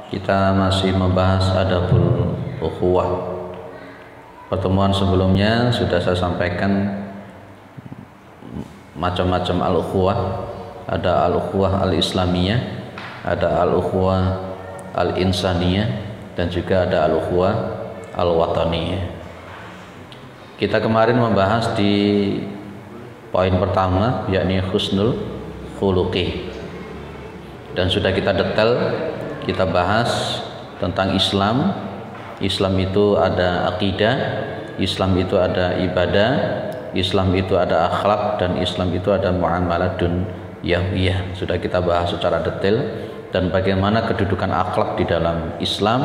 Kita masih membahas adabul ukhuwah. Pertemuan sebelumnya sudah saya sampaikan macam-macam al-ukhuwah. Ada al-ukhuwah al-islamiyah, ada al-ukhuwah al-insaniyah, dan juga ada al-ukhuwah al-wataniyah. Kita kemarin membahas di poin pertama, yakni husnul khuluqi, dan sudah kita detail. Kita bahas tentang Islam. Islam itu ada akidah, Islam itu ada ibadah, Islam itu ada akhlak, dan Islam itu ada muamalatun yahwiyah. Sudah kita bahas secara detail, dan bagaimana kedudukan akhlak di dalam Islam,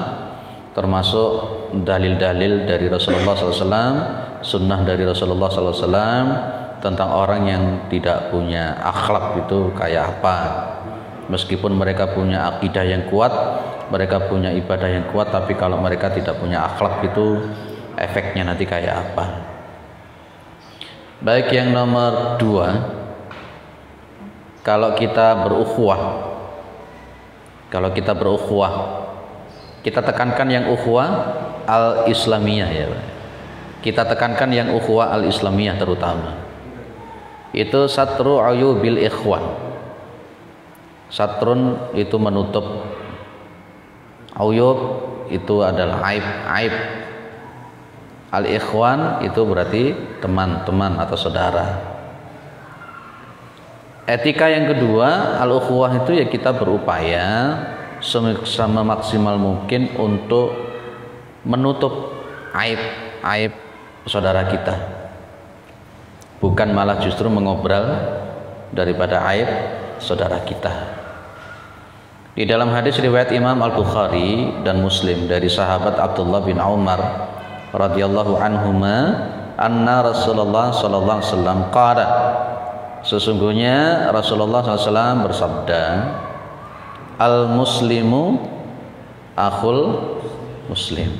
termasuk dalil-dalil dari Rasulullah SAW, sunnah dari Rasulullah SAW tentang orang yang tidak punya akhlak itu kayak apa. Meskipun mereka punya akidah yang kuat, mereka punya ibadah yang kuat, tapi kalau mereka tidak punya akhlak itu efeknya nanti kayak apa. Baik, yang nomor 2, kalau kita berukhuwah, kita tekankan yang ukhuwah al-islamiyah ya. Kita tekankan yang ukhuwah al-islamiyah terutama. Itu satru ayubil ikhwan. Satrun itu menutup, ayub itu adalah aib. Al-ikhwan itu berarti teman-teman atau saudara. Etika yang kedua, al-ukhuwah itu ya kita berupaya sama maksimal mungkin untuk menutup aib saudara kita, bukan malah justru mengobrol daripada aib saudara kita. Di dalam hadis riwayat Imam Al-Bukhari dan Muslim dari sahabat Abdullah bin Umar radhiyallahu anhuma, anna Rasulullah sallallahu alaihi wasallam qala, sesungguhnya Rasulullah SAW bersabda, al muslimu akhul muslim.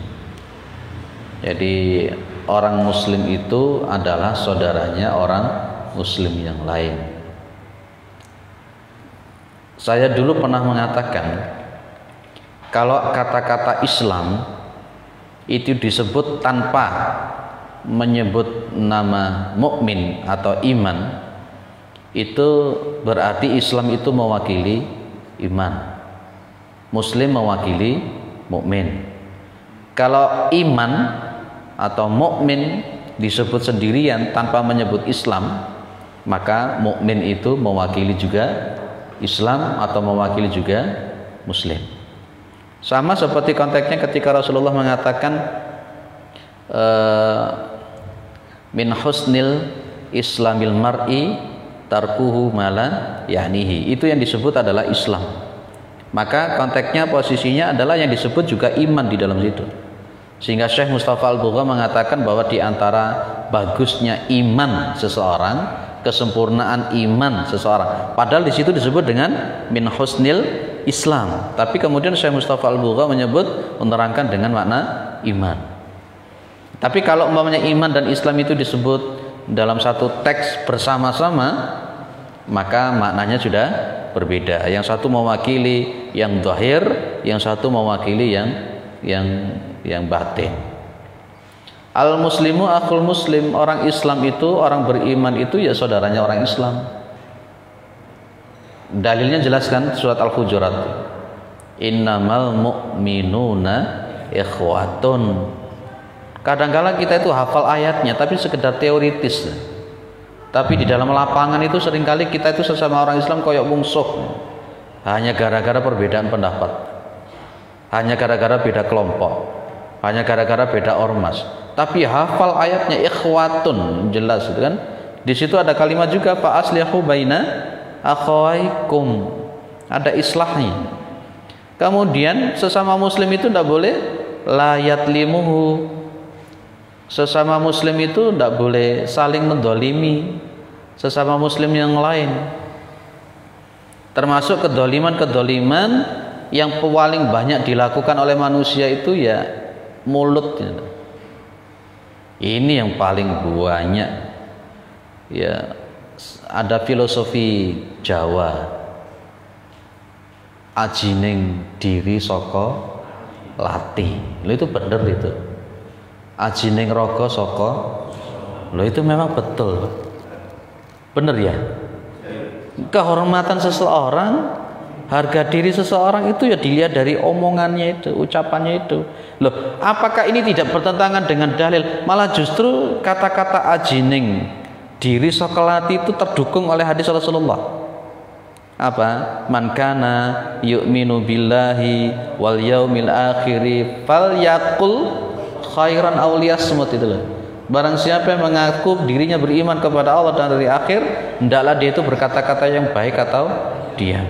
Jadi orang muslim itu adalah saudaranya orang muslim yang lain. Saya dulu pernah mengatakan, kalau kata-kata Islam itu disebut tanpa menyebut nama mukmin atau iman, itu berarti Islam itu mewakili iman, Muslim mewakili mukmin. Kalau iman atau mukmin disebut sendirian tanpa menyebut Islam, maka mukmin itu mewakili juga Islam atau mewakili juga Muslim. Sama seperti konteksnya ketika Rasulullah mengatakan min husnil islamil mar'i tarkuhu mala ya'nihi. Itu yang disebut adalah Islam. Maka konteksnya, posisinya adalah yang disebut juga iman di dalam situ. Sehingga Syekh Mustafa Al-Bugha mengatakan bahwa di antara bagusnya iman seseorang, kesempurnaan iman seseorang, padahal di situ disebut dengan min husnil Islam, tapi kemudian Syekh Mustafa Al-Bugha menerangkan dengan makna iman. Tapi kalau umpamanya iman dan Islam itu disebut dalam satu teks bersama-sama, maka maknanya sudah berbeda. Yang satu mewakili yang zahir, yang satu mewakili yang batin. Al-muslimu akhul muslim, orang Islam itu, orang beriman itu ya saudaranya orang Islam. Dalilnya jelaskan surat Al-Hujurat, innamal mu'minuna ikhwatun. Kadang-kadang kita itu hafal ayatnya tapi sekedar teoritis, tapi di dalam lapangan itu seringkali kita itu sesama orang Islam koyok mungsuh, hanya gara-gara perbedaan pendapat, hanya gara-gara beda kelompok, hanya gara-gara beda ormas. Tapi hafal ayatnya ikhwatun, jelas itu kan. Di situ ada kalimat juga fa aslihu baina akhawaikum, ada islahnya. Kemudian sesama muslim itu tidak boleh la yatlimuhu, sesama muslim itu tidak boleh saling mendolimi sesama muslim yang lain. Termasuk kedoliman yang paling banyak dilakukan oleh manusia itu ya mulut. Ini yang paling banyak ya. Ada filosofi Jawa ajining diri saka lati. Lho itu bener itu. Ajining raga saka, lho itu memang betul. Bener ya? Kehormatan seseorang, harga diri seseorang itu ya dilihat dari omongannya itu, ucapannya itu. Loh, apakah ini tidak bertentangan dengan dalil? Malah justru kata-kata ajining diri sokolati itu terdukung oleh hadis Rasulullah. Apa? Man kana yu'minu billahi wal yaumil akhiri falyaqul khairan aw liyasmut, itu loh. Barang siapa yang mengaku dirinya beriman kepada Allah dan hari akhir, hendaklah dia itu berkata-kata yang baik atau diam.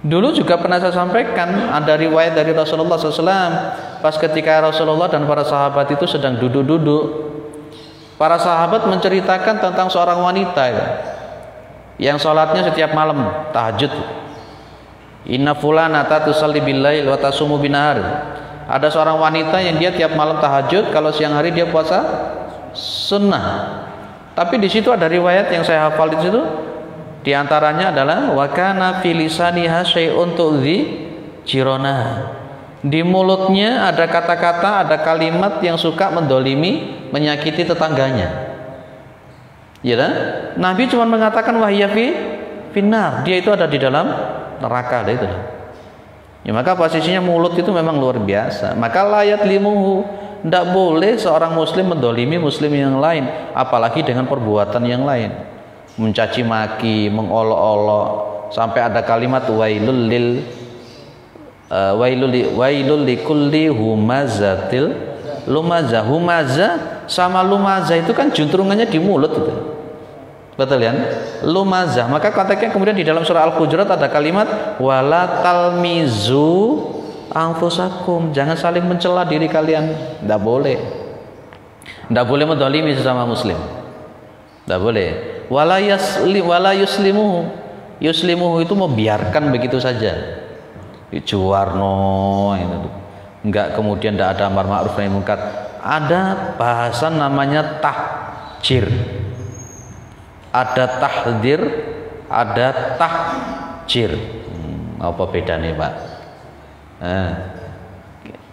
Dulu juga pernah saya sampaikan, ada riwayat dari Rasulullah SAW, pas ketika Rasulullah dan para sahabat itu sedang duduk-duduk, para sahabat menceritakan tentang seorang wanita yang sholatnya setiap malam tahajud. Inna fulanata tusalli billail wa tasumu binahar. Ada seorang wanita yang dia tiap malam tahajud, kalau siang hari dia puasa sunnah. Tapi di situ ada riwayat yang saya hafal di situ. Di antaranya adalah wa kana fi lisaniha syai'un tu'dhi jirana. Di mulutnya ada kata-kata, ada kalimat yang suka mendolimi, menyakiti tetangganya. Ya kan? Nabi cuma mengatakan wahya finnar, dia itu ada di dalam neraka, itu. Ya, maka posisinya mulut itu memang luar biasa. Maka layat limuhu, tidak boleh seorang muslim mendolimi muslim yang lain, apalagi dengan perbuatan yang lain, mencaci maki, mengolok-olok, sampai ada kalimat wailul likulli humazatil lumazah. Humazah sama lumazah itu kan juntrungannya di mulut itu. Betul ya? Lumazah. Maka konteksnya kemudian di dalam surah Al-Hujurat ada kalimat wala talmizu anfusakum. Jangan saling mencela diri kalian. Tidak boleh. Tidak boleh mendolimi sesama muslim. Tidak boleh. Wala yuslimuhu. Yuslimuhu itu membiarkan begitu saja. Juwarno itu. Enggak, kemudian tidak ada amar ma'ruf nahi munkar. Ada bahasan namanya tahjir. Ada tahdir, ada tahjir. Apa bedanya, Pak?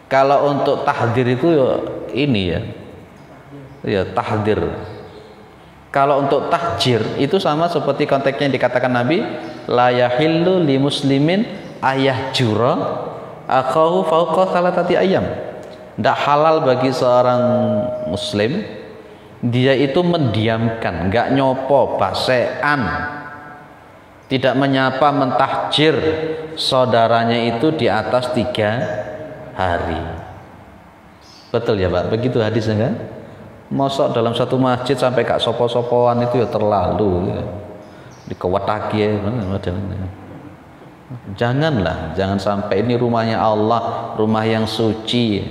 Kalau untuk tahdir itu ini ya tahdir. Kalau untuk tahjir itu sama seperti konteksnya yang dikatakan Nabi, la yahillu li muslimin ayah jura akahu fauqa salatati ayam. Tidak halal bagi seorang muslim dia itu mendiamkan, nggak nyopo basean, tidak menyapa, mentahjir saudaranya itu di atas 3 hari. Betul ya Pak? Begitu hadisnya kan? Mosok dalam satu masjid sampai gak sopo-sopoan itu ya terlalu ya. Dikewataki ya. Janganlah, jangan sampai, ini rumahnya Allah, rumah yang suci.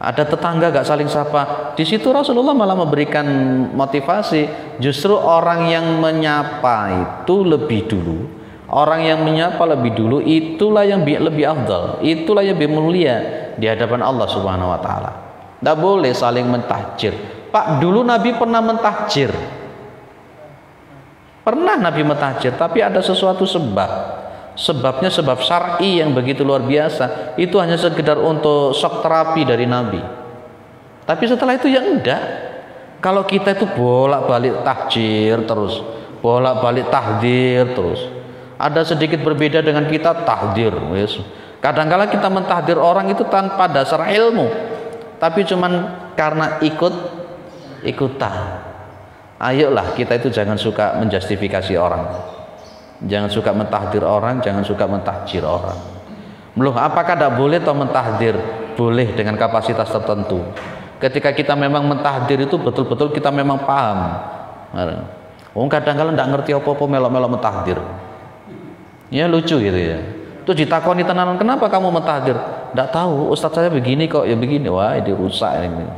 Ada tetangga gak saling sapa. Di situ Rasulullah malah memberikan motivasi. Justru orang yang menyapa itu lebih dulu. Orang yang menyapa lebih dulu itulah yang lebih afdal. Itulah yang lebih mulia di hadapan Allah Subhanahu wa taala. Tidak boleh saling mentahjir. Pak, dulu Nabi pernah mentahjir. Pernah Nabi mentahjir, tapi ada sesuatu sebab. Sebabnya sebab syar'i yang begitu luar biasa. Itu hanya sekedar untuk shock terapi dari Nabi. Tapi setelah itu ya enggak. Kalau kita itu bolak-balik tahjir terus, bolak-balik tahdir terus, ada sedikit berbeda dengan kita tahdir. Kadang-kala kita mentahdir orang itu tanpa dasar ilmu, tapi cuman karena ikutan. Ayolah kita itu jangan suka menjustifikasi orang. Jangan suka mentahdir orang, jangan suka mentahjir orang. Loh, apakah tidak boleh atau mentahdir? Boleh dengan kapasitas tertentu. Ketika kita memang mentahdir itu betul-betul kita memang paham. Kadang-kadang tidak ngerti apa-apa melok-melok mentahdir. Ya lucu gitu ya. Terus ditakoni tenanan, kenapa kamu mentahdir? Tidak tahu, ustadz saya begini kok, ya begini. Wah, ini rusak ini.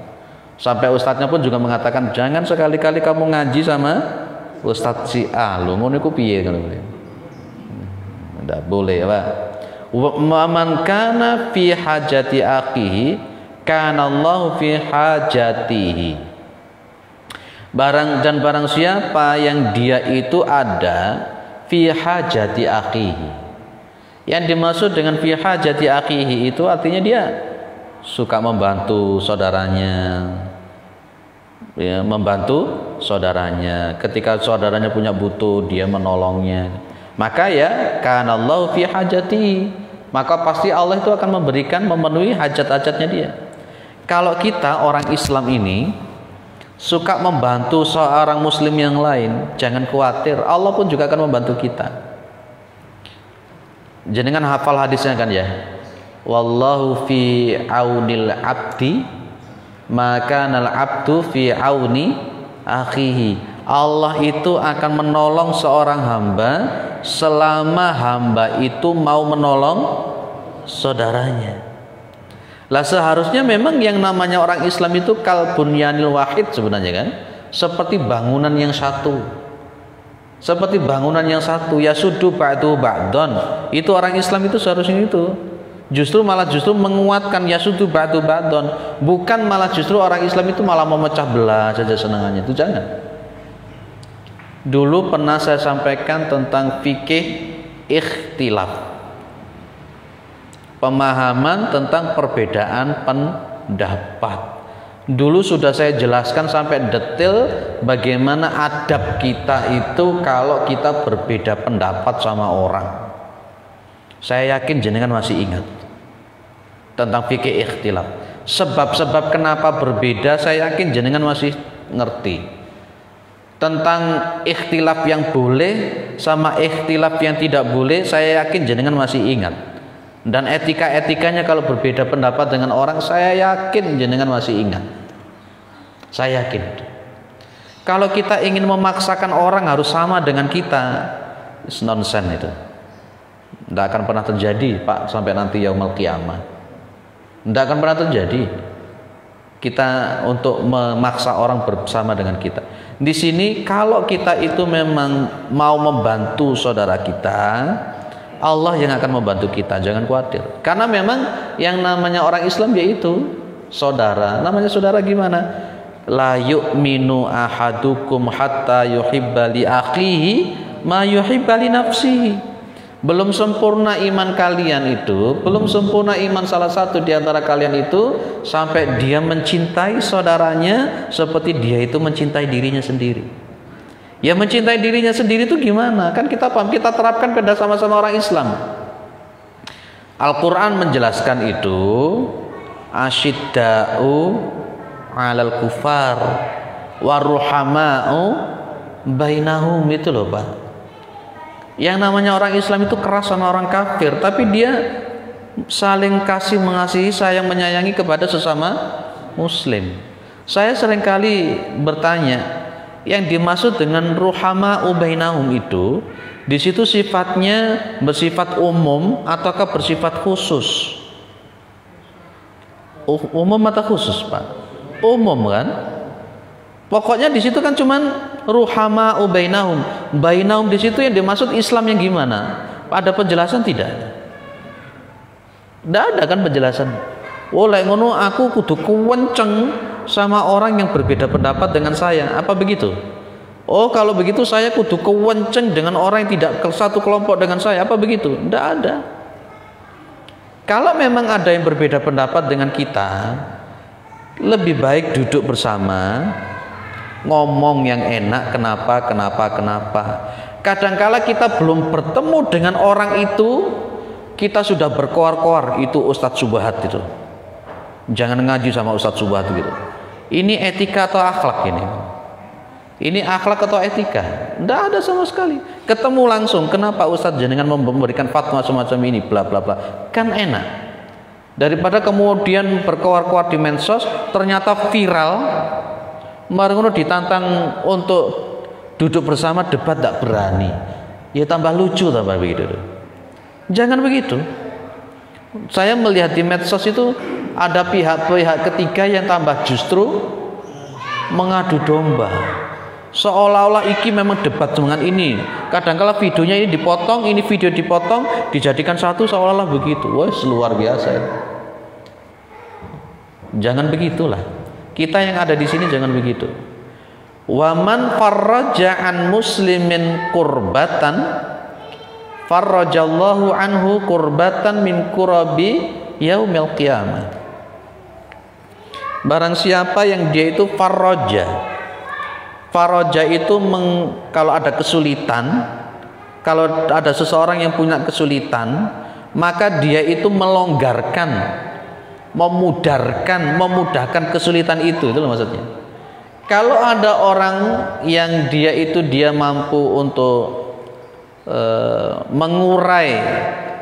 Sampai ustadznya pun juga mengatakan, jangan sekali-kali kamu ngaji sama ustadz si A. Lu ngono iku piye kalau tidak boleh ya Pak. Man kana fi hajati akhihi kana Allah fi hajatihi. Barang siapa yang dia itu ada fi hajati akhihi, Yang dimaksud dengan fi hajati akhihi itu artinya dia suka membantu saudaranya, ya, membantu saudaranya. Ketika saudaranya punya butuh, dia menolongnya. Maka ya kanallahu fi hajati, maka pasti Allah itu akan memberikan, memenuhi hajat-hajatnya dia. Kalau kita orang Islam ini suka membantu seorang muslim yang lain, jangan khawatir, Allah pun juga akan membantu kita. Jenengan hafal hadisnya kan ya, wallahu fi aunil abdi maka nal abdu fi auni akhihi. Allah itu akan menolong seorang hamba selama hamba itu mau menolong saudaranya. Lah seharusnya memang yang namanya orang Islam itu kal bunyanil wahid sebenarnya kan, seperti bangunan yang satu. Seperti bangunan yang satu, yasudu ba'du ba'don. Itu orang Islam itu seharusnya itu. Justru menguatkan yasudu ba'du ba'don. Bukan malah justru orang Islam itu malah memecah belah saja senangannya. Itu jangan. Dulu pernah saya sampaikan tentang fikih ikhtilaf. Pemahaman tentang perbedaan pendapat. Dulu sudah saya jelaskan sampai detail bagaimana adab kita itu kalau kita berbeda pendapat sama orang. Saya yakin jenengan masih ingat tentang fikih ikhtilaf. Sebab-sebab kenapa berbeda saya yakin jenengan masih ngerti. Tentang ikhtilaf yang boleh sama ikhtilaf yang tidak boleh saya yakin jenengan masih ingat. Dan etika-etikanya kalau berbeda pendapat dengan orang, saya yakin jenengan masih ingat. Saya yakin. Kalau kita ingin memaksakan orang harus sama dengan kita, it's nonsense itu. Tidak akan pernah terjadi, Pak, sampai nanti yaumul qiyamah. Tidak akan pernah terjadi. Kita untuk memaksa orang bersama dengan kita. Di sini kalau kita itu memang mau membantu saudara kita, Allah yang akan membantu kita, jangan khawatir. Karena memang yang namanya orang Islam yaitu saudara. Namanya saudara gimana? La yu'minu ahadukum hatta yuhibba li akhihi ma yuhibba li nafsihi. Belum sempurna iman kalian itu, belum sempurna iman salah satu di antara kalian itu sampai dia mencintai saudaranya seperti dia itu mencintai dirinya sendiri. Ya mencintai dirinya sendiri itu gimana? Kan kita paham, kita terapkan pada sama-sama orang Islam. Al-Quran menjelaskan itu, asyidda'u 'alal kufar waruhama'u bainahum, itu loh Pak. Yang namanya orang Islam itu keras sama orang kafir, tapi dia saling kasih mengasihi, sayang menyayangi kepada sesama muslim. Saya seringkali bertanya, yang dimaksud dengan ruhama ubainahum itu di situ sifatnya bersifat umum ataukah bersifat khusus? Umum atau khusus, Pak? Umum kan? Pokoknya di situ kan cuman ruhama ubainahum. Bainahum di situ yang dimaksud Islam yang gimana? Ada penjelasan tidak? Tidak ada kan penjelasan. Oleh ngono aku kudu kuwenceng sama orang yang berbeda pendapat dengan saya. Apa begitu? Oh kalau begitu saya kudu kewenceng dengan orang yang tidak satu kelompok dengan saya. Apa begitu? Tidak ada. Kalau memang ada yang berbeda pendapat dengan kita, lebih baik duduk bersama, ngomong yang enak, kenapa. Kadangkala kita belum bertemu dengan orang itu, kita sudah berkoar-koar, itu Ustadz Subhat itu. Jangan ngaji sama Ustadz Subhat gitu. Ini etika atau akhlak ini? Ini akhlak atau etika? Tidak ada sama sekali. Ketemu langsung, kenapa Ustadz jenengan memberikan fatwa semacam ini, bla bla bla. Kan enak. Daripada kemudian berkoar-koar di medsos, ternyata viral, marengono ditantang untuk duduk bersama debat tak berani. Ya tambah lucu tambah begitu. Jangan begitu. Saya melihat di medsos itu ada pihak-pihak ketiga yang tambah justru mengadu domba. Seolah-olah iki memang debat dengan ini. Kadang-kala videonya ini dipotong, ini video dipotong, dijadikan satu seolah-olah begitu. Wah, luar biasa. Jangan begitulah. Kita yang ada di sini jangan begitu. Waman farraja an muslimin kurbatan farrajallahu anhu kurbatan min kurabi yaumil qiyamah. Barang siapa yang dia itu farraja itu kalau ada kesulitan, kalau ada seseorang yang punya kesulitan, maka dia itu melonggarkan, memudahkan kesulitan itu loh maksudnya. Kalau ada orang yang dia mampu untuk mengurai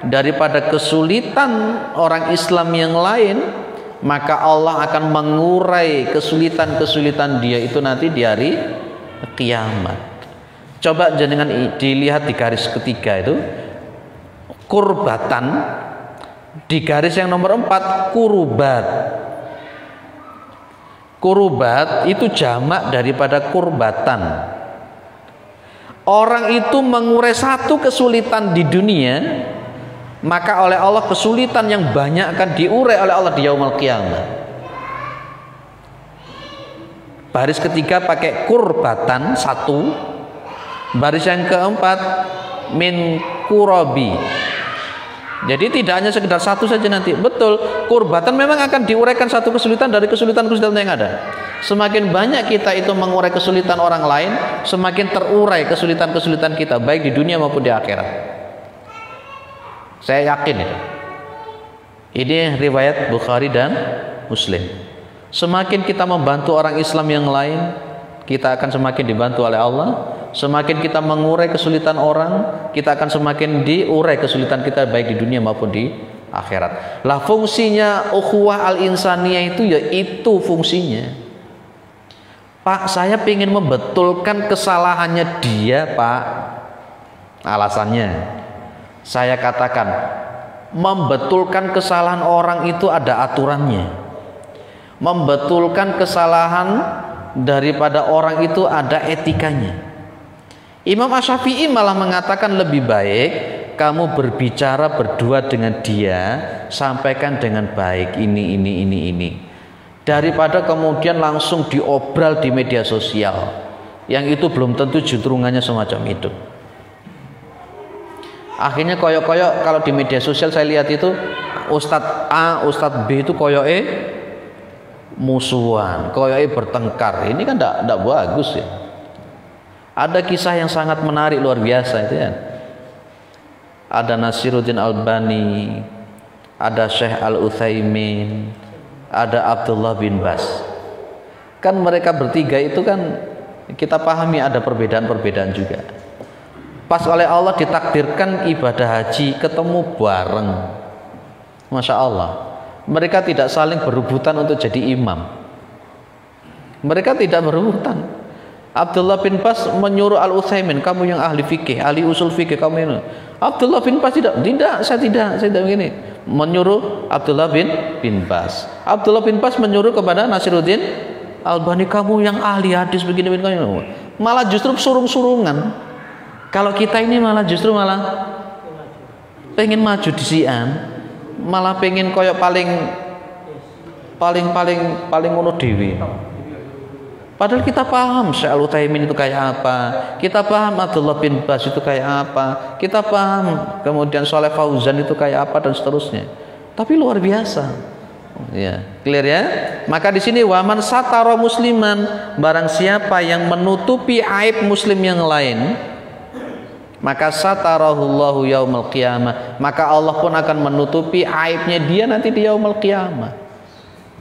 daripada kesulitan orang Islam yang lain, maka Allah akan mengurai kesulitan dia itu nanti di hari kiamat. Coba jangan dilihat di garis ketiga itu, kurbatan, di garis yang nomor 4 kurubat. Kurubat itu jamak daripada kurbatan. Orang itu mengurai satu kesulitan di dunia, maka oleh Allah kesulitan yang banyak akan diurai oleh Allah di yaumul qiyamah. Baris ketiga pakai kurbatan 1. Baris yang keempat min kurabi. Jadi tidak hanya sekedar satu saja nanti. Betul, kurbatan memang akan diuraikan satu kesulitan dari kesulitan-kesulitan yang ada. Semakin banyak kita itu mengurai kesulitan orang lain, semakin terurai kesulitan-kesulitan kita, baik di dunia maupun di akhirat. Saya yakin itu. Ini riwayat Bukhari dan Muslim. Semakin kita membantu orang Islam yang lain, kita akan semakin dibantu oleh Allah. Semakin kita mengurai kesulitan orang, kita akan semakin diurai kesulitan kita baik di dunia maupun di akhirat. Lah fungsinya ukhuwah al-insaniyah itu ya itu fungsinya. Pak, saya ingin membetulkan kesalahannya dia, Pak. Alasannya, saya katakan, membetulkan kesalahan orang itu ada aturannya. Membetulkan kesalahan daripada orang itu ada etikanya. Imam Asy-Syafi'i malah mengatakan lebih baik kamu berbicara berdua dengan dia, sampaikan dengan baik ini, daripada kemudian langsung diobral di media sosial, yang itu belum tentu juntrungannya semacam itu. Akhirnya koyok-koyok kalau di media sosial saya lihat itu Ustadz A, Ustadz B itu koyoknya musuhan, koyoknya bertengkar. Ini kan tidak bagus ya. Ada kisah yang sangat menarik luar biasa itu ya. Ada Nasiruddin Albani, ada Syekh Al-Utsaimin, ada Abdullah bin Bas. Kan mereka bertiga itu kan kita pahami ada perbedaan-perbedaan juga. Pas oleh Allah ditakdirkan ibadah haji ketemu bareng. Masya Allah. Mereka tidak saling berebutan untuk jadi imam. Mereka tidak berebutan. Abdullah bin Bas menyuruh Al-Utsaimin, kamu yang ahli fikih, ahli usul fikih, kamu ini. Abdullah bin Bas tidak, saya tidak begini. Menyuruh Abdullah bin Bas. Abdullah bin Bas menyuruh kepada Nasiruddin Albani, kamu yang ahli hadis begini. Malah justru surung-surungan. Kalau kita ini malah justru pengen maju di sian, malah pengen koyok paling ngono dewi. Padahal kita paham Syekh Al-Utsaimin itu kayak apa, kita paham Abdullah bin Bas itu kayak apa, kita paham kemudian Shalih Fauzan itu kayak apa dan seterusnya. Tapi luar biasa, ya, clear ya. Maka di sini waman satara musliman, barang siapa yang menutupi aib muslim yang lain, maka satarahullahu yaumul qiyamah, maka Allah pun akan menutupi aibnya dia nanti di yaumul qiyamah.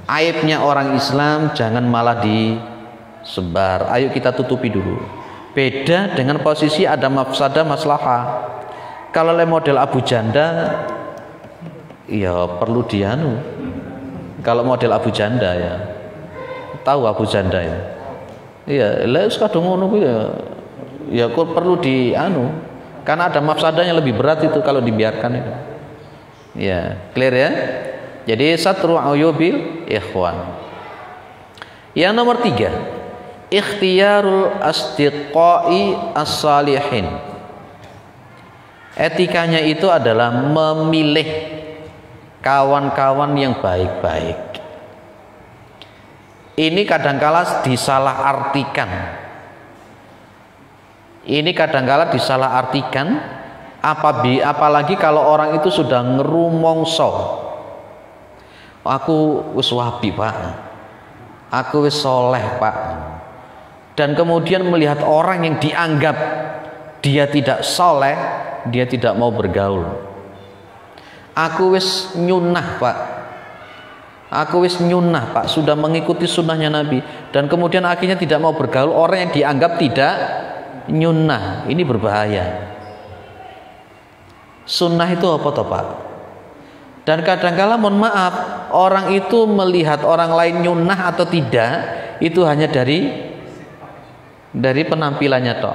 Aibnya orang Islam jangan malah disebar, ayo kita tutupi dulu. Beda dengan posisi ada mafsadah maslahah. Kalau model Abu Janda ya perlu dianu. Kalau model Abu Janda ya, tahu Abu Janda ya, iya lah kadang ngono ya kok perlu dianu, karena ada mafsadah yang lebih berat itu kalau dibiarkan itu. Ya, clear ya. Jadi satru uyubil ikhwan. Yang nomor 3, ikhtiyarul asdiqai as-salihin. Etikanya itu adalah memilih kawan-kawan yang baik-baik. Ini kadangkala disalahartikan. Apalagi kalau orang itu sudah ngerumongso, aku wis wabi Pak, aku wis soleh Pak, dan kemudian melihat orang yang dianggap dia tidak soleh, dia tidak mau bergaul. Aku wis nyunah Pak, aku wis nyunah Pak, sudah mengikuti sunnahnya Nabi, dan kemudian akhirnya tidak mau bergaul orang yang dianggap tidak nyunah. Ini berbahaya. Sunnah itu apa toh Pak? Dan kadangkala mohon maaf, orang itu melihat orang lain nyunah atau tidak itu hanya dari penampilannya toh.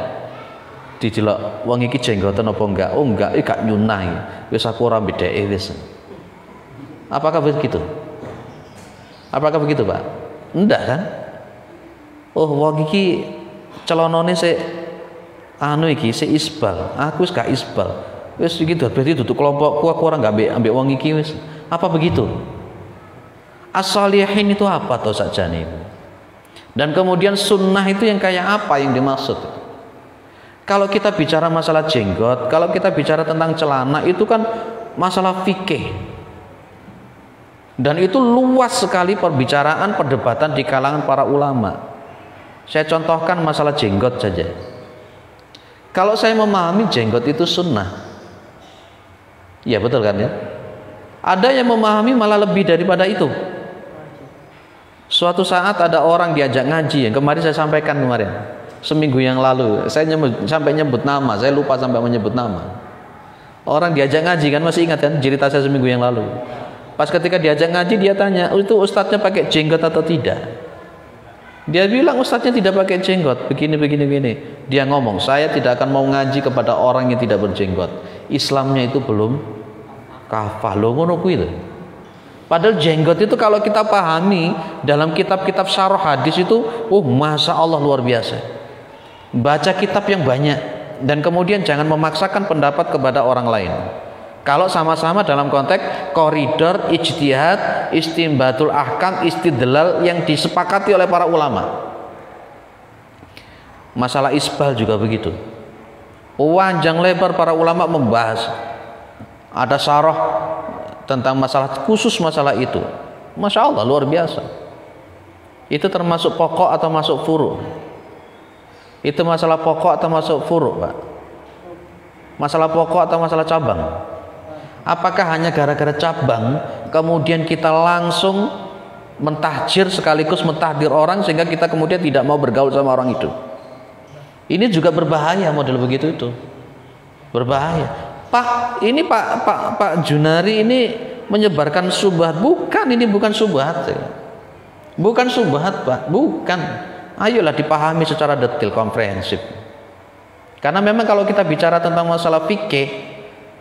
Dijelok wong iki jenggoten apa enggak? Oh enggak, gak nyunah iki. Wis aku ora bedheke wis. Apakah begitu? Apakah begitu, Pak? Enggak kan? Oh, wong iki celonone sik anu iki sik isbal. Aku wis gak isbal. Wis iki berarti duduk kelompokku, aku ora enggak ambek wong iki wis. Apa begitu? As-shalihin itu apa toh sakjane itu? Dan kemudian sunnah itu yang kayak apa yang dimaksud? Kalau kita bicara masalah jenggot, kalau kita bicara tentang celana, itu kan masalah fikih. Dan itu luas sekali perbicaraan, perdebatan di kalangan para ulama. Saya contohkan masalah jenggot saja. Kalau saya memahami jenggot itu sunnah, ya betul kan ya? Ada yang memahami malah lebih daripada itu. Suatu saat ada orang diajak ngaji, yang kemarin saya sampaikan kemarin. Seminggu yang lalu saya sampai nyebut nama, saya lupa sampai menyebut nama. Orang diajak ngaji kan, masih ingat kan cerita saya seminggu yang lalu. Pas ketika diajak ngaji dia tanya, itu ustadznya pakai jenggot atau tidak? Dia bilang ustadznya tidak pakai jenggot, begini. Dia ngomong, saya tidak akan mau ngaji kepada orang yang tidak berjenggot. Islamnya itu belum kafah. Loh ngono kuwi lho. Padahal jenggot itu kalau kita pahami dalam kitab-kitab syarah hadis itu, masya Allah luar biasa. Baca kitab yang banyak dan kemudian jangan memaksakan pendapat kepada orang lain. Kalau sama-sama dalam konteks koridor ijtihad, istinbatul ahkam, istidlal yang disepakati oleh para ulama. Masalah isbal juga begitu. Panjang lebar para ulama membahas. Ada syarah tentang masalah khusus masalah itu. Masya Allah luar biasa. Itu termasuk pokok atau masuk furu'? Itu masalah pokok atau masuk furu', Pak? Masalah pokok atau masalah cabang? Apakah hanya gara-gara cabang kemudian kita langsung mentahjir sekaligus mentahdir orang sehingga kita kemudian tidak mau bergaul sama orang itu? Ini juga berbahaya model begitu itu. Berbahaya. Pak, ini Pak Junari ini menyebarkan subhat. Bukan, ini bukan subhat. Bukan subhat, Pak. Bukan. Ayolah dipahami secara detail, komprehensif. Karena memang kalau kita bicara tentang masalah fikih,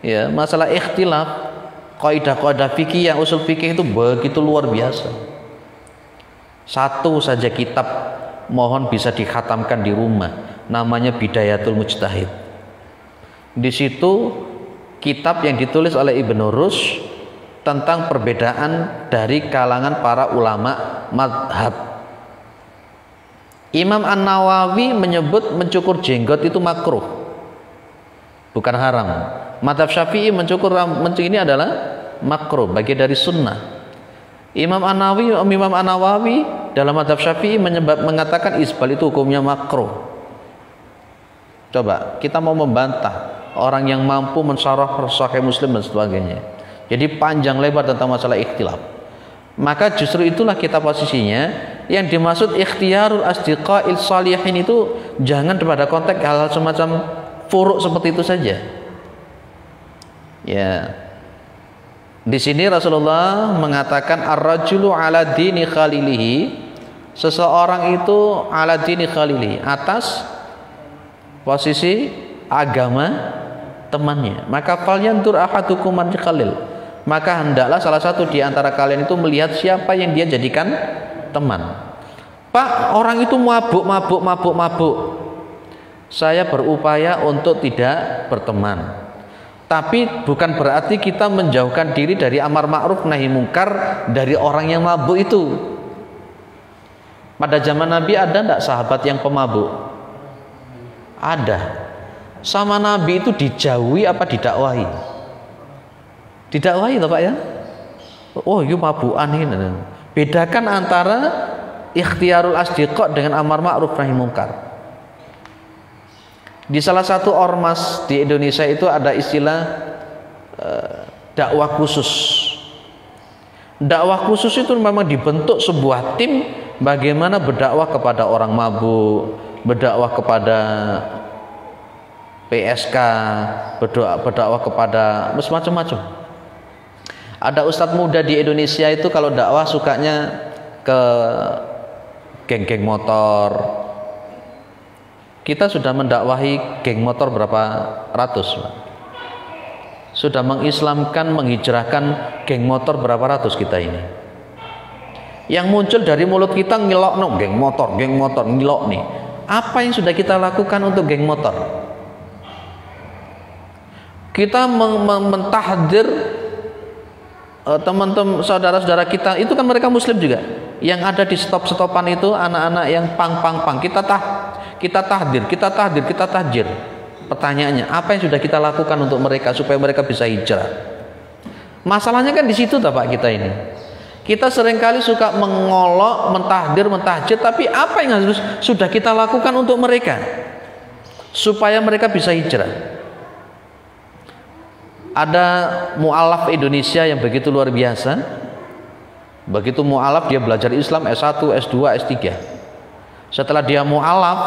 ya, masalah ikhtilaf, kaidah-kaidah fikih yang usul fikih itu begitu luar biasa. Satu saja kitab mohon bisa dikhatamkan di rumah, namanya Bidayatul Mujtahid. Di situ kitab yang ditulis oleh Ibnu Rushd tentang perbedaan dari kalangan para ulama madhab. Imam An-Nawawi menyebut mencukur jenggot itu makruh, bukan haram. Madhab Syafi'i mencukur ini adalah makruh, bagian dari sunnah. Imam An-Nawawi dalam madhab Syafi'i mengatakan isbal itu hukumnya makruh. Coba kita mau membantah orang yang mampu mensyarah Sahih Muslim dan sebagainya. Jadi panjang lebar tentang masalah ikhtilaf. Maka justru itulah kita posisinya. Yang dimaksud ikhtiyarul asdiqa'il salihin itu jangan pada konteks hal-hal semacam furuk seperti itu saja. Ya. Di sini Rasulullah mengatakan ar-rajulu ala dini khalilihi, seseorang itu ala dini khalilihi, atas posisi agama temannya. Maka falyantur ahadukum man khalil, maka hendaklah salah satu di antara kalian itu melihat siapa yang dia jadikan teman. Pak, orang itu mabuk. Saya berupaya untuk tidak berteman. Tapi bukan berarti kita menjauhkan diri dari amar ma'ruf nahi mungkar dari orang yang mabuk itu. Pada zaman Nabi ada enggak sahabat yang pemabuk? Ada. sama Nabi itu dijauhi apa didakwahi? Didakwahi toh Pak ya? Oh itu mabukan ini. Bedakan antara ikhtiyarul asdiqa dengan amar ma'ruf nahi munkar. Di salah satu ormas di Indonesia itu ada istilah dakwah khusus. Dakwah khusus itu memang dibentuk sebuah tim bagaimana berdakwah kepada orang mabuk, berdakwah kepada PSK, berdakwah kepada macam-macam. Ada ustadz muda di Indonesia itu kalau dakwah sukanya ke geng-geng motor. Kita sudah mendakwahi geng motor berapa ratus, Pak? Sudah mengislamkan, menghijrahkan geng motor berapa ratus kita ini. Yang muncul dari mulut kita ngilok no, geng motor, ngilok nih. Apa yang sudah kita lakukan untuk geng motor? Kita mentahdir teman-teman saudara-saudara kita, itu kan mereka muslim juga. Yang ada di stop-stopan itu anak-anak yang pang. Kita tahdir. Pertanyaannya, apa yang sudah kita lakukan untuk mereka supaya mereka bisa hijrah? Masalahnya kan di situ toh Pak kita ini. Kita seringkali suka mengolok, mentahdir, tapi apa yang harus sudah kita lakukan untuk mereka supaya mereka bisa hijrah? Ada mu'alaf Indonesia yang begitu luar biasa. Begitu mu'alaf dia belajar Islam S1, S2, S3. Setelah dia mu'alaf,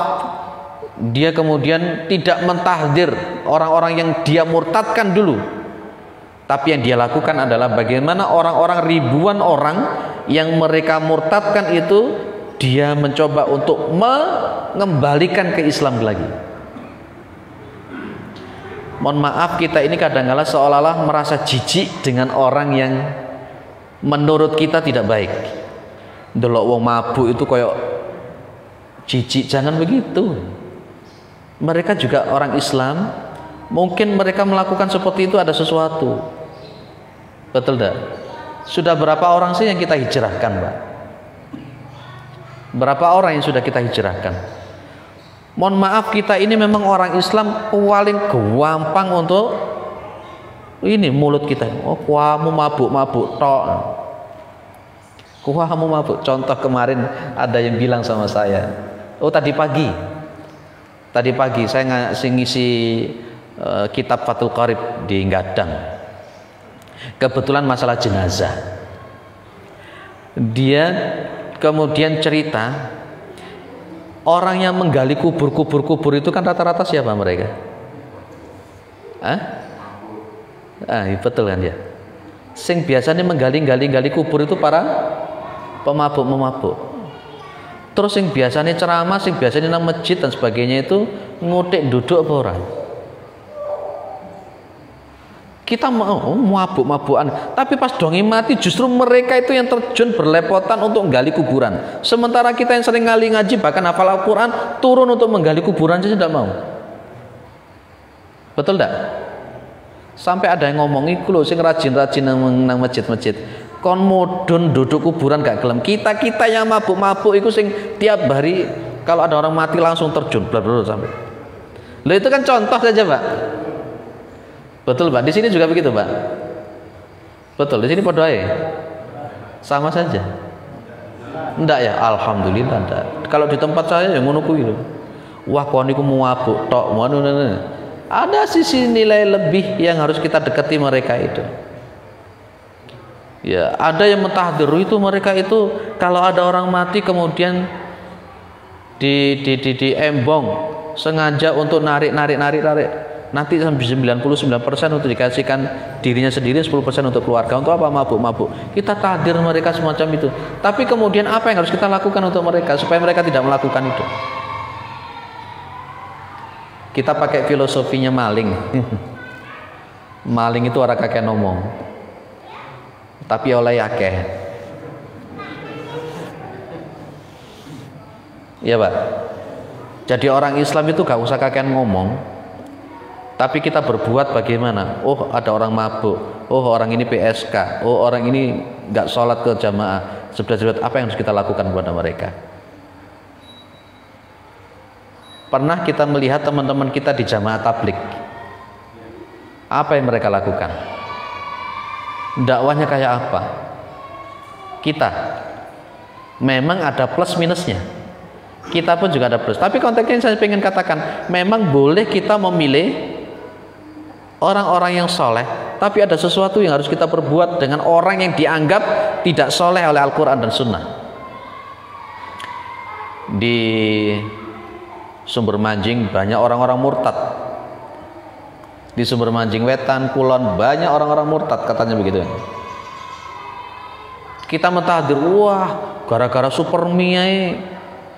dia kemudian tidak mentahdir orang-orang yang dia murtadkan dulu. Tapi yang dia lakukan adalah bagaimana orang-orang, ribuan orang yang mereka murtadkan itu dia mencoba untuk mengembalikan ke Islam lagi. Mohon maaf, kita ini kadang-kala seolah-olah merasa jijik dengan orang yang menurut kita tidak baik. Delok wong mabuk itu koyok jijik, jangan begitu. Mereka juga orang Islam, mungkin mereka melakukan seperti itu ada sesuatu. Betul dah? Sudah berapa orang sih yang kita hijrahkan, Pak? Berapa orang yang sudah kita hijrahkan? Mohon maaf, kita ini memang orang Islam paling gampang untuk ini mulut kita. Oh, kamu mabuk tok. Kamu mabuk. Contoh kemarin ada yang bilang sama saya, oh tadi pagi saya ngisi kitab Fathul Qarib di Gadang. Kebetulan masalah jenazah. Dia kemudian cerita, orang yang menggali kubur itu kan rata-rata siapa mereka? Betul kan ya? Sing biasanya menggali kubur itu para pemabuk. Terus yang biasanya ceramah, yang biasanya nang masjid dan sebagainya itu ngutik duduk apa orang? Kita mau mabuk-mabukan, tapi pas dongi mati justru mereka itu yang terjun berlepotan untuk menggali kuburan. Sementara kita yang sering ngaji bahkan hafal Al-Quran turun untuk menggali kuburan saja tidak mau. Betul tidak? Sampai ada yang ngomong iku lho sing rajin-rajin nang masjid-masjid. Kon mudun duduk kuburan gak gelem. Kita yang mabuk-mabuk iku sing tiap hari kalau ada orang mati langsung terjun sampai. Loh itu kan contoh saja, Pak. Betul Pak, di sini juga begitu Pak. Betul, di sini podo ae. Sama saja. Enggak ya, alhamdulillah enggak. Kalau di tempat saya yang ngono kuwi lho. Wah, kon niku mabuk tok, ngono. Ada sisi nilai lebih yang harus kita dekati mereka itu. Ya, ada yang mentahdir itu mereka itu kalau ada orang mati kemudian di embong sengaja untuk narik. Nanti sampai 99% untuk dikasihkan dirinya sendiri, 10% untuk keluarga. Untuk apa? Mabuk. Kita tahdir mereka semacam itu. Tapi kemudian apa yang harus kita lakukan untuk mereka supaya mereka tidak melakukan itu? Kita pakai filosofinya maling. Maling itu orang kakek ngomong, tapi oleh akeh. Iya Pak. Jadi orang Islam itu gak usah kakek ngomong, tapi kita berbuat bagaimana? Oh ada orang mabuk, oh orang ini PSK, oh orang ini nggak sholat ke jamaah. Sebenarnya apa yang harus kita lakukan kepada mereka? Pernah kita melihat teman-teman kita di jamaah tablik, apa yang mereka lakukan? Dakwahnya kayak apa? Kita memang ada plus minusnya, kita pun juga ada plus. Tapi konteksnya saya ingin katakan, memang boleh kita memilih orang-orang yang soleh, tapi ada sesuatu yang harus kita perbuat dengan orang yang dianggap tidak soleh oleh Al-Quran dan Sunnah. Di Sumber Manjing banyak orang-orang murtad. Di Sumber Manjing Wetan, Kulon banyak orang-orang murtad, katanya begitu. Kita mentahdir, wah gara-gara supermie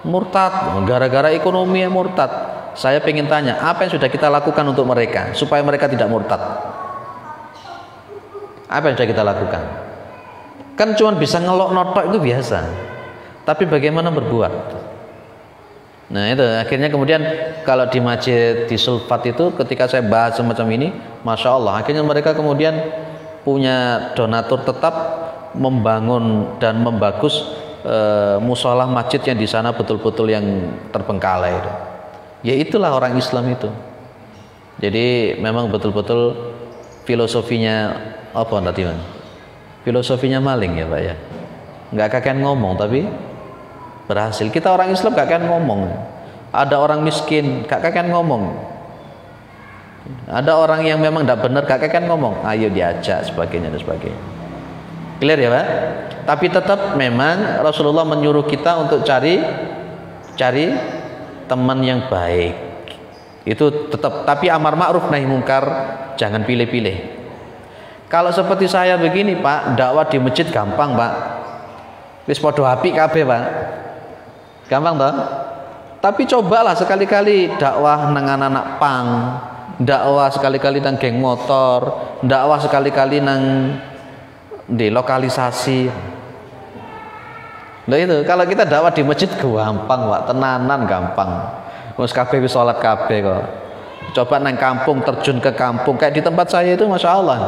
murtad, gara-gara ekonomi murtad. Saya pengen tanya, apa yang sudah kita lakukan untuk mereka supaya mereka tidak murtad? Apa yang sudah kita lakukan? Kan cuma bisa ngelok notok itu biasa, tapi bagaimana berbuat? Nah itu akhirnya kemudian kalau di masjid di Sulfat itu ketika saya bahas semacam ini, Masya Allah, akhirnya mereka kemudian punya donatur tetap membangun dan membagus musola masjid yang di sana betul-betul yang terbengkalai itu. Ya itulah orang Islam itu. Jadi memang betul-betul filosofinya apa nanti man? Filosofinya maling ya Pak ya. Nggak kakean ngomong tapi berhasil. Kita orang Islam gak akan ngomong. Ada orang miskin gak akan ngomong. Ada orang yang memang tidak benar gak akan ngomong. Ayo diajak sebagainya dan sebagainya. Clear ya Pak? Tapi tetap memang Rasulullah menyuruh kita untuk cari teman yang baik. Itu tetap. Tapi amar ma'ruf nahi mungkar jangan pilih-pilih. Kalau seperti saya begini Pak, dakwah di masjid gampang Pak. Wis podo apik kabeh Pak. Gampang toh? Tapi cobalah sekali-kali dakwah nang anak-anak pang, dakwah sekali-kali nang geng motor, dakwah sekali-kali nang di lokalisasi. Nah itu kalau kita dakwah di masjid gampang Pak, tenanan gampang. Wis kabeh wis salat kabeh kok. Coba nang kampung, terjun ke kampung kayak di tempat saya itu Masya Allah.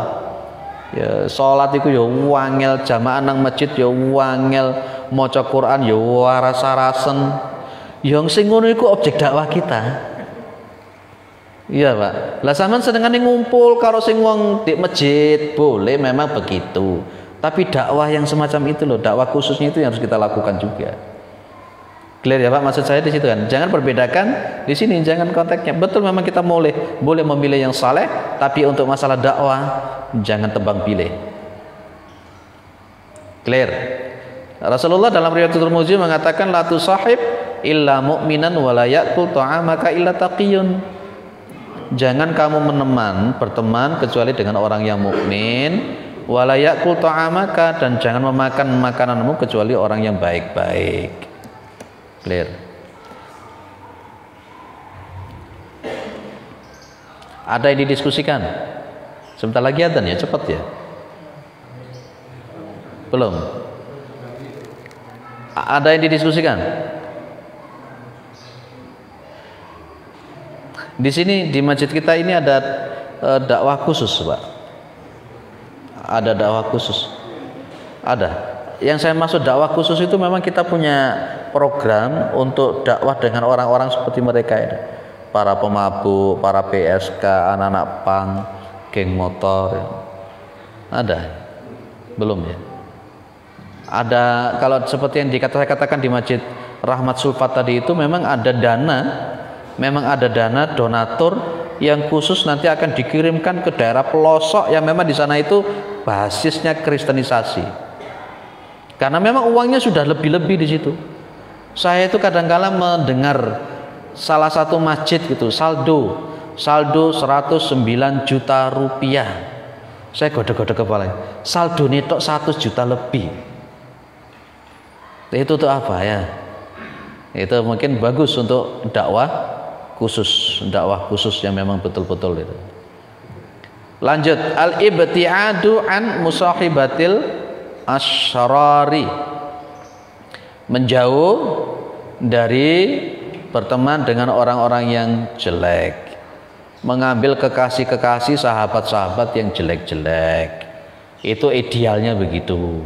Ya salat iku ya wangel, jamaah nang masjid ya wangel, maca Quran ya rasa-rasen. Yang sing ngono iku objek dakwah kita. Iya, Pak. Lah sampean senengane ngumpul karo sing wong di masjid, boleh memang begitu. Tapi dakwah yang semacam itu loh, dakwah khususnya itu yang harus kita lakukan juga. Clear ya Pak, maksud saya di situ kan. Jangan perbedakan di sini, jangan konteksnya. Betul memang kita boleh memilih yang saleh, tapi untuk masalah dakwah jangan tebang pilih. Clear. Rasulullah dalam riwayat Tirmidzi mengatakan la tusahib illa mu'minan wa la ya'kul ta'amaka illa taqiyun. Jangan kamu berteman kecuali dengan orang yang mukmin, wa la ya'kul ta'amaka, dan jangan memakan makananmu kecuali orang yang baik-baik. Clear. Ada yang didiskusikan? Sebentar lagi adzan ya, cepat ya. Belum. Ada yang didiskusikan? Di sini di masjid kita ini ada dakwah khusus, Pak. Ada dakwah khusus. Ada. Yang saya maksud dakwah khusus itu memang kita punya program untuk dakwah dengan orang-orang seperti mereka ini. Para pemabuk, para PSK, anak-anak pang, geng motor. Ada? Belum ya? Ada, kalau seperti yang dikatakan di Masjid Rahmat Sulfat tadi itu memang ada dana donatur yang khusus nanti akan dikirimkan ke daerah pelosok yang memang di sana itu basisnya kristenisasi. Karena memang uangnya sudah lebih-lebih di situ. Saya itu kadang-kala mendengar salah satu masjid gitu saldo 109 juta rupiah. Saya godek-godek kepala. Saldo netok 100 juta lebih. Itu untuk apa ya? Itu mungkin bagus untuk dakwah khusus yang memang betul-betul itu. Lanjut, al-ibtiadu an musahibatil asyarari, menjauh dari berteman dengan orang-orang yang jelek, mengambil kekasih-kekasih sahabat-sahabat yang jelek-jelek. Itu idealnya begitu.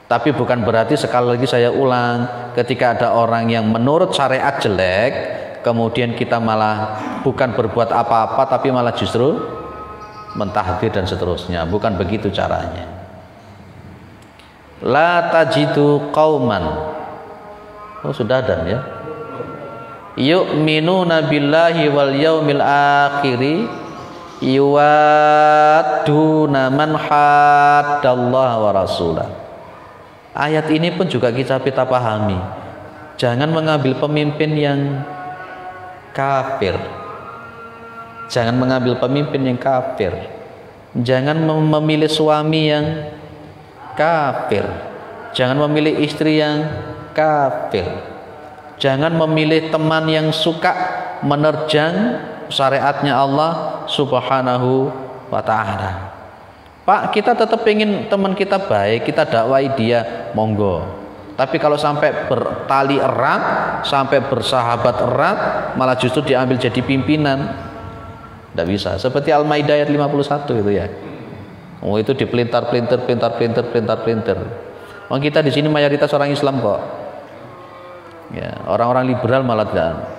Tapi bukan berarti, sekali lagi saya ulang, ketika ada orang yang menurut syariat jelek, kemudian kita malah bukan berbuat apa-apa, tapi malah justru mentahdir dan seterusnya. Bukan begitu caranya. La tajidu qauman. Oh, sudah ada ya. Yu'minuna billahi wal yaumil akhiri yuwadduna man haddallaha wa rasulah. Ayat ini pun juga kita pahami. Jangan mengambil pemimpin yang kafir. Jangan mengambil pemimpin yang kafir. Jangan memilih suami yang kafir. Jangan memilih istri yang kafir. Jangan memilih teman yang suka menerjang syariatnya Allah Subhanahu wa ta'ala. Pak, kita tetap ingin teman kita baik, kita dakwai dia, monggo. Tapi kalau sampai bertali erat, sampai bersahabat erat, malah justru diambil jadi pimpinan, tidak bisa. Seperti Al-Maidah ayat 51 itu ya. Oh, itu dipelintar-pelintir. Oh, kita di sini mayoritas orang Islam kok. Ya, orang-orang liberal malah tidak.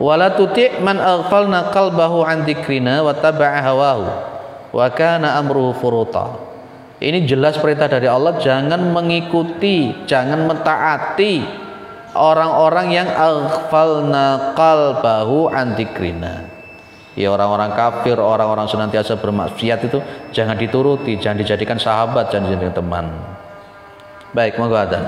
Wala tuti' man aghfalna qalbahu an dzikrina wa taba'a hawahu wa kana amruhu furuta. Ini jelas perintah dari Allah, jangan mengikuti, jangan mentaati orang-orang yang aghfalna qalbahu an dzikrina. Ya, orang-orang kafir, orang-orang senantiasa bermaksiat itu jangan dituruti, jangan dijadikan sahabat, jangan dijadikan teman. Baik, monggo adzan.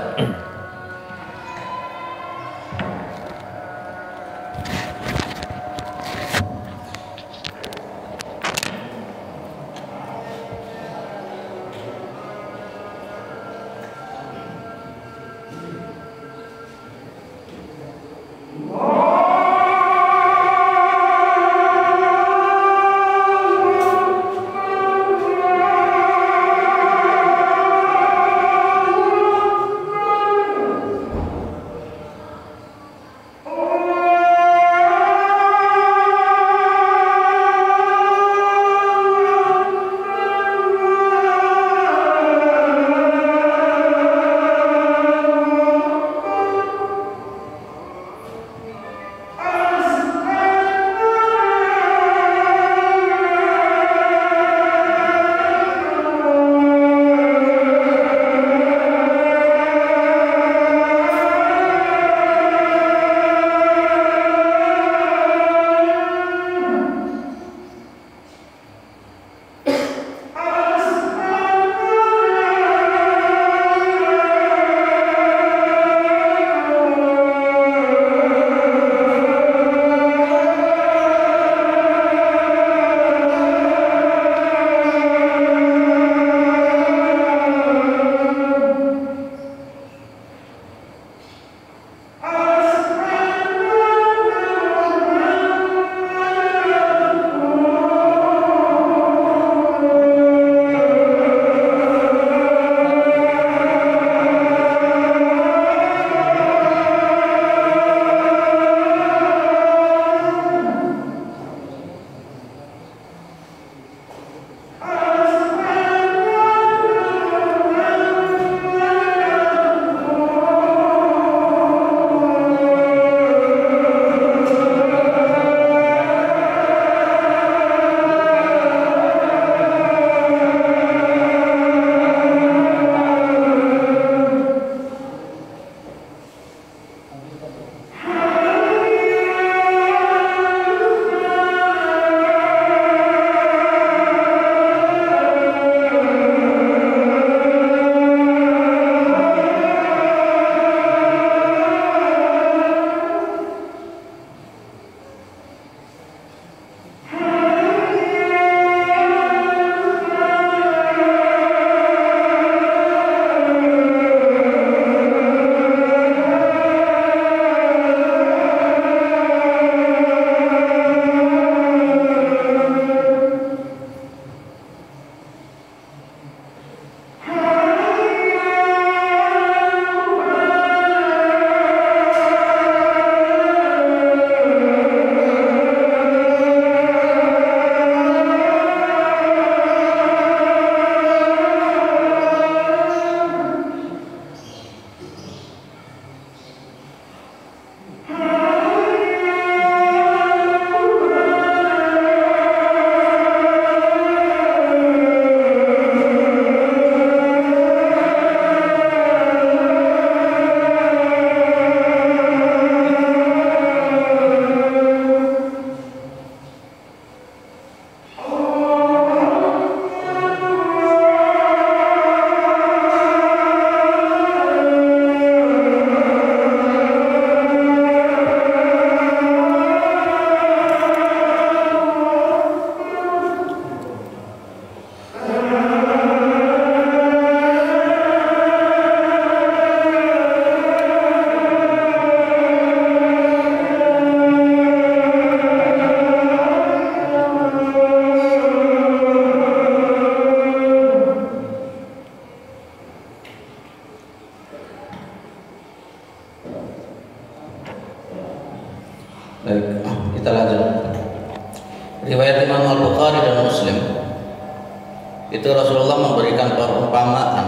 Itu Rasulullah memberikan perumpamaan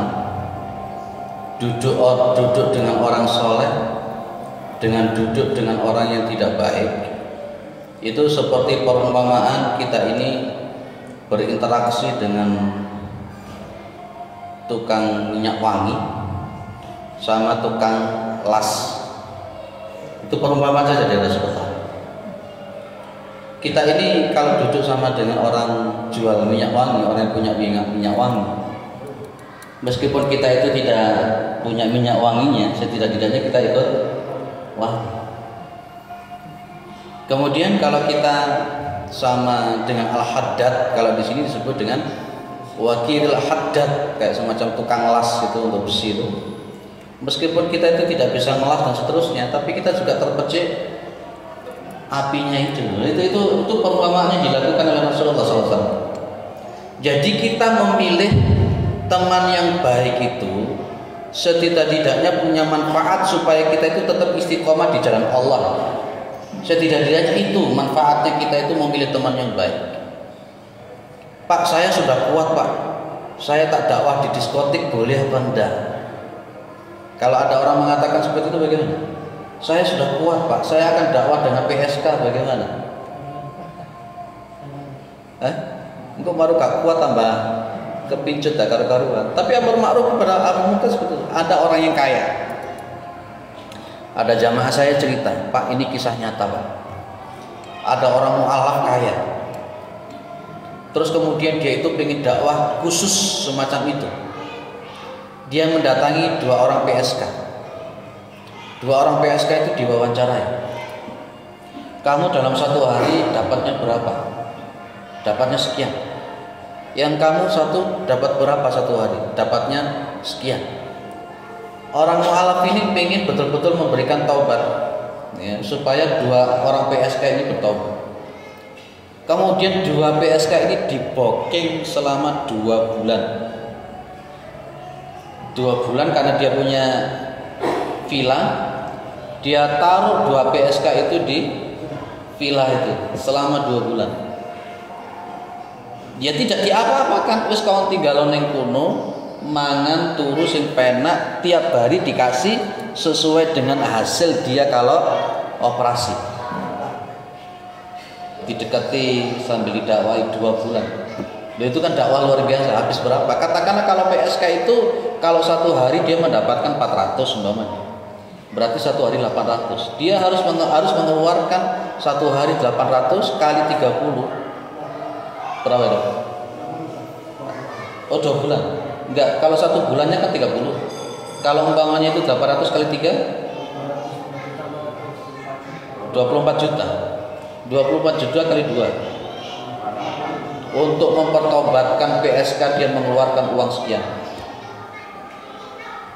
duduk dengan orang soleh dengan duduk dengan orang yang tidak baik itu seperti perumpamaan kita ini berinteraksi dengan tukang minyak wangi sama tukang las. Itu perumpamaan saja dari Rasulullah. Kita ini kalau duduk sama dengan orang jual minyak wangi, orang yang punya minyak wangi, meskipun kita itu tidak punya minyak wanginya, setidak-tidaknya kita ikut wangi. Kemudian kalau kita sama dengan al-haddad, kalau di sini disebut dengan wakil al-haddad, kayak semacam tukang las itu untuk besi itu. Meskipun kita itu tidak bisa melas dan seterusnya, tapi kita juga terpecik apinya itu. Itu perumpamaan yang dilakukan oleh Rasulullah SAW. Jadi kita memilih teman yang baik itu setidak-tidaknya punya manfaat supaya kita itu tetap istiqomah di jalan Allah. Setidak-tidaknya itu manfaatnya kita itu memilih teman yang baik. Pak, saya sudah kuat Pak, saya tak dakwah di diskotik, boleh apa enggak? Kalau ada orang mengatakan seperti itu bagaimana? Saya sudah kuat Pak, saya akan dakwah dengan PSK, bagaimana? Engkau baru gak kuat tambah kepincut dah karu-karuan. Tapi amar ma'ruf kepada Abu Munkar seperti itu. Ada orang yang kaya, ada jamaah saya cerita, Pak ini kisah nyata Pak. Ada orang mu'alaf kaya, terus kemudian dia itu pengen dakwah khusus semacam itu. Dia mendatangi 2 orang PSK. 2 orang PSK itu diwawancarai. Kamu dalam 1 hari dapatnya berapa? Dapatnya sekian. Yang kamu satu dapat berapa 1 hari? Dapatnya sekian. Orang mu'alaf ini pengen betul-betul memberikan taubat ya, supaya 2 orang PSK ini bertaubat. Kemudian 2 PSK ini diboking selama 2 bulan. 2 bulan karena dia punya villa, dia taruh 2 PSK itu di villa itu selama 2 bulan. Dia tidak diapa-apakan, wis kawan tinggal ning kono, mangan turu sing penak, tiap hari dikasih sesuai dengan hasil dia kalau operasi. Didekati sambil didakwai 2 bulan. Itu kan dakwah luar biasa. Habis berapa? Katakanlah kalau PSK itu kalau 1 hari dia mendapatkan 400 umpamanya, berarti 1 hari 800. Dia harus mengeluarkan 1 hari 800 kali 30. Berapa itu? Oh 2 bulan. Enggak, kalau 1 bulannya kan 30. Kalau umpamanya itu 800 kali 3 24 juta. 24 juta kali 2. Untuk mempertobatkan PSK dia mengeluarkan uang sekian.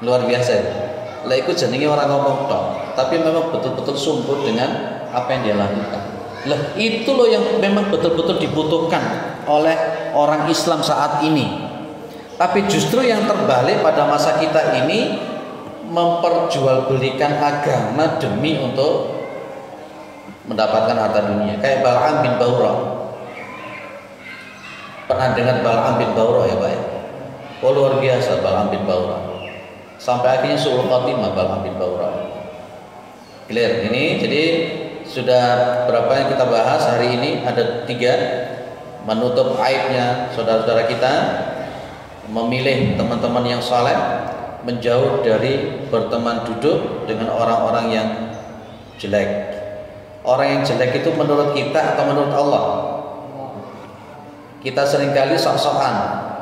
Luar biasa ya. Lah ikut jenenge orang ngomong tok, tapi memang betul-betul sungguh dengan apa yang dia lakukan. Lah itu loh yang memang betul-betul dibutuhkan oleh orang Islam saat ini. Tapi justru yang terbalik pada masa kita ini memperjualbelikan agama demi untuk mendapatkan harta dunia. Kayak Bal'am bin Ba'urah. Pernah dengar Bal'am bin Ba'urah ya Pak? Oh luar biasa Bal'am bin Ba'urah. Sampai akhirnya su'ul khatimah Bal'am bin Ba'urah. Clear ini. Jadi sudah berapa yang kita bahas hari ini? Ada 3. Menutup aibnya saudara-saudara kita, memilih teman-teman yang saleh, menjauh dari berteman duduk dengan orang-orang yang jelek. Orang yang jelek itu menurut kita atau menurut Allah? Kita seringkali sok-sokan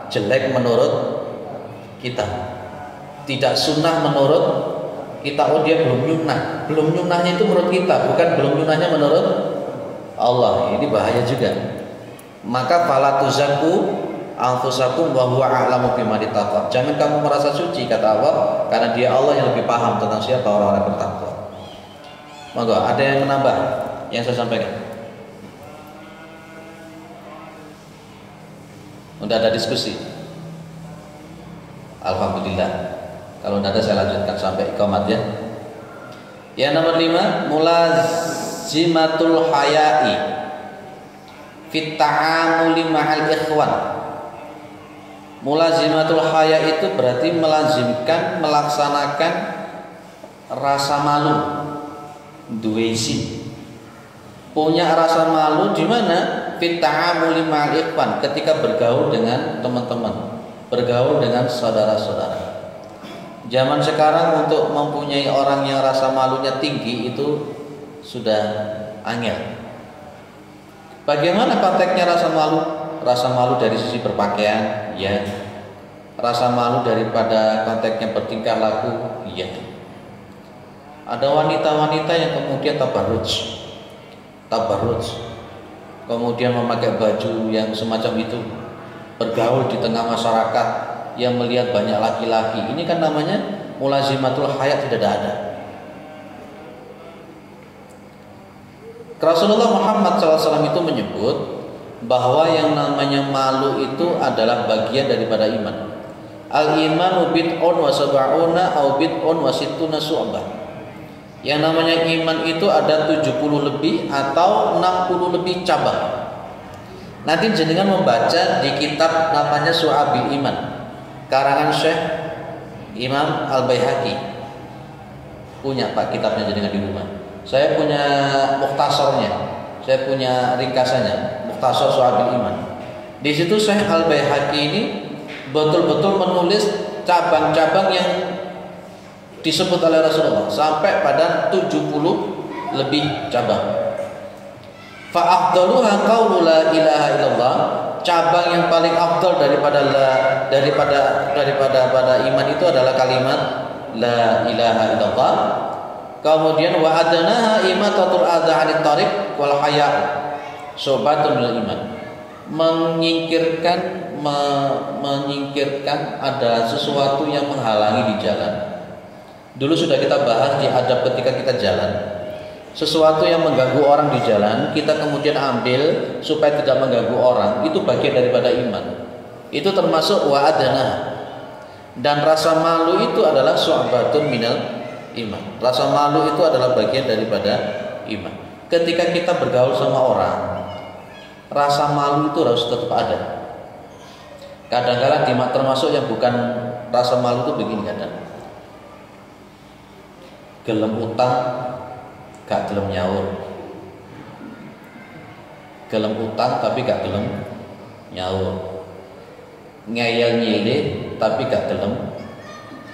jelek menurut kita, tidak sunnah menurut kita. Oh dia belum nyunah, belum nyunahnya itu menurut kita, bukan belum nyunahnya menurut Allah. Ini bahaya juga. Maka fala tuzaku anfusakum wa huwa a'lamu bima dittaqwa. Jangan kamu merasa suci kata Allah, karena dia Allah yang lebih paham tentang siapa orang-orang yang bertakwa. Monggo, ada yang menambah yang saya sampaikan? Udah ada diskusi? Alhamdulillah. Kalau tidak ada saya lanjutkan sampai iqamat ya. Yang nomor 5, mulazimatul haya'i fit ta'amuli ma'al ikhwan. Mulazimatul haya itu berarti melazimkan, melaksanakan rasa malu, duwesi. Punya rasa malu di mana? Fit ta'amuli ma'al ikhwan, ketika bergaul dengan teman-teman, bergaul dengan saudara-saudara. Zaman sekarang untuk mempunyai orang yang rasa malunya tinggi itu sudah angel. Bagaimana konteksnya rasa malu? Rasa malu dari sisi berpakaian, ya. Rasa malu daripada konteksnya bertingkah laku, ya. Ada wanita-wanita yang kemudian tabarruj, kemudian memakai baju yang semacam itu, bergaul di tengah masyarakat yang melihat banyak laki-laki. Ini kan namanya mulazimatul hayat, tidak ada. Rasulullah Muhammad SAW itu menyebut bahwa yang namanya malu itu adalah bagian daripada iman. Al-imanu bid'un wa sab'una au bid'un wa sittuna syu'bah. Yang namanya iman itu ada 70 lebih atau 60 lebih cabang. Nanti jenengan membaca di kitab namanya Syu'abil Iman, karangan Syekh Imam Al-Baihaqi. Punya Pak kitabnya jenengan di rumah. Saya punya mukhtasarnya, saya punya ringkasannya, mukhtasar Syu'abil Iman. Di situ Syekh Al-Baihaqi ini betul-betul menulis cabang-cabang yang disebut oleh Rasulullah sampai pada 70 lebih cabang. Fa afdaluha qaulu la ilaha illallah, cabang yang paling afdal daripada pada iman itu adalah kalimat la ilaha illallah. Kemudian wa adnaha imatatul adza 'anit thariq wal haya sobatun minal iman. Menyingkirkan ada sesuatu yang menghalangi di jalan. Dulu sudah kita bahas di adab ketika kita jalan. Sesuatu yang mengganggu orang di jalan, kita kemudian ambil supaya tidak mengganggu orang, itu bagian daripada iman. Itu termasuk wa'adana. Dan rasa malu itu adalah syu'batun minal iman. Rasa malu itu adalah bagian daripada iman. Ketika kita bergaul sama orang, rasa malu itu harus tetap ada. Kadang-kadang termasuk yang bukan rasa malu itu begini kadang. Gelem utang gak gelem nyaur, gelem utang tapi gak gelem nyaur, ngeyel nyilih tapi gak gelem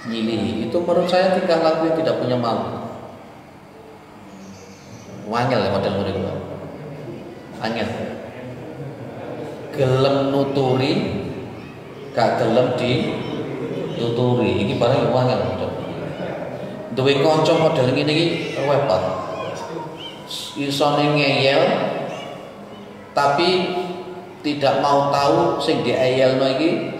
nyilih. Itu menurut saya tingkah laku yang tidak punya malu. Wangel ya model murid gua, angel. Gelem nuturi gak gelem dituturi, ini barang yang wangel model. Duwe kanca model ngene iki repot. Isone ngeyel tapi tidak mau tahu sing dieyelno iki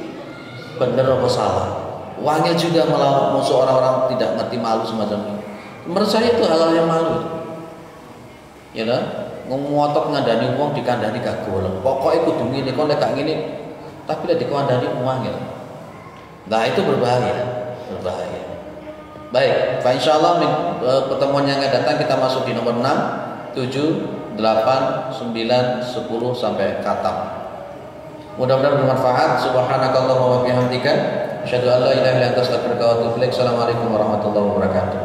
bener apa salah. Wangil juga melawan musuh orang-orang tidak ngerti malu semacam ini. Menurut saya itu hal-hal yang malu. Ya dah, ngomotok ngandani wong dikandani gak golek. Pokoke kudu ngene, kok nek gak ngene tapi lek dikandani wangil. Nah, itu berbahaya. Baik, insyaallah pertemuan yang akan datang kita masuk di nomor 6, 7, 8, 9, 10 sampai khatam. Mudah-mudahan bermanfaat. Subhanakallahumma wa bihamdika asyhadu an la ilaha illa anta astaghfiruka wa atubu ilaik. Assalamualaikum warahmatullahi wabarakatuh.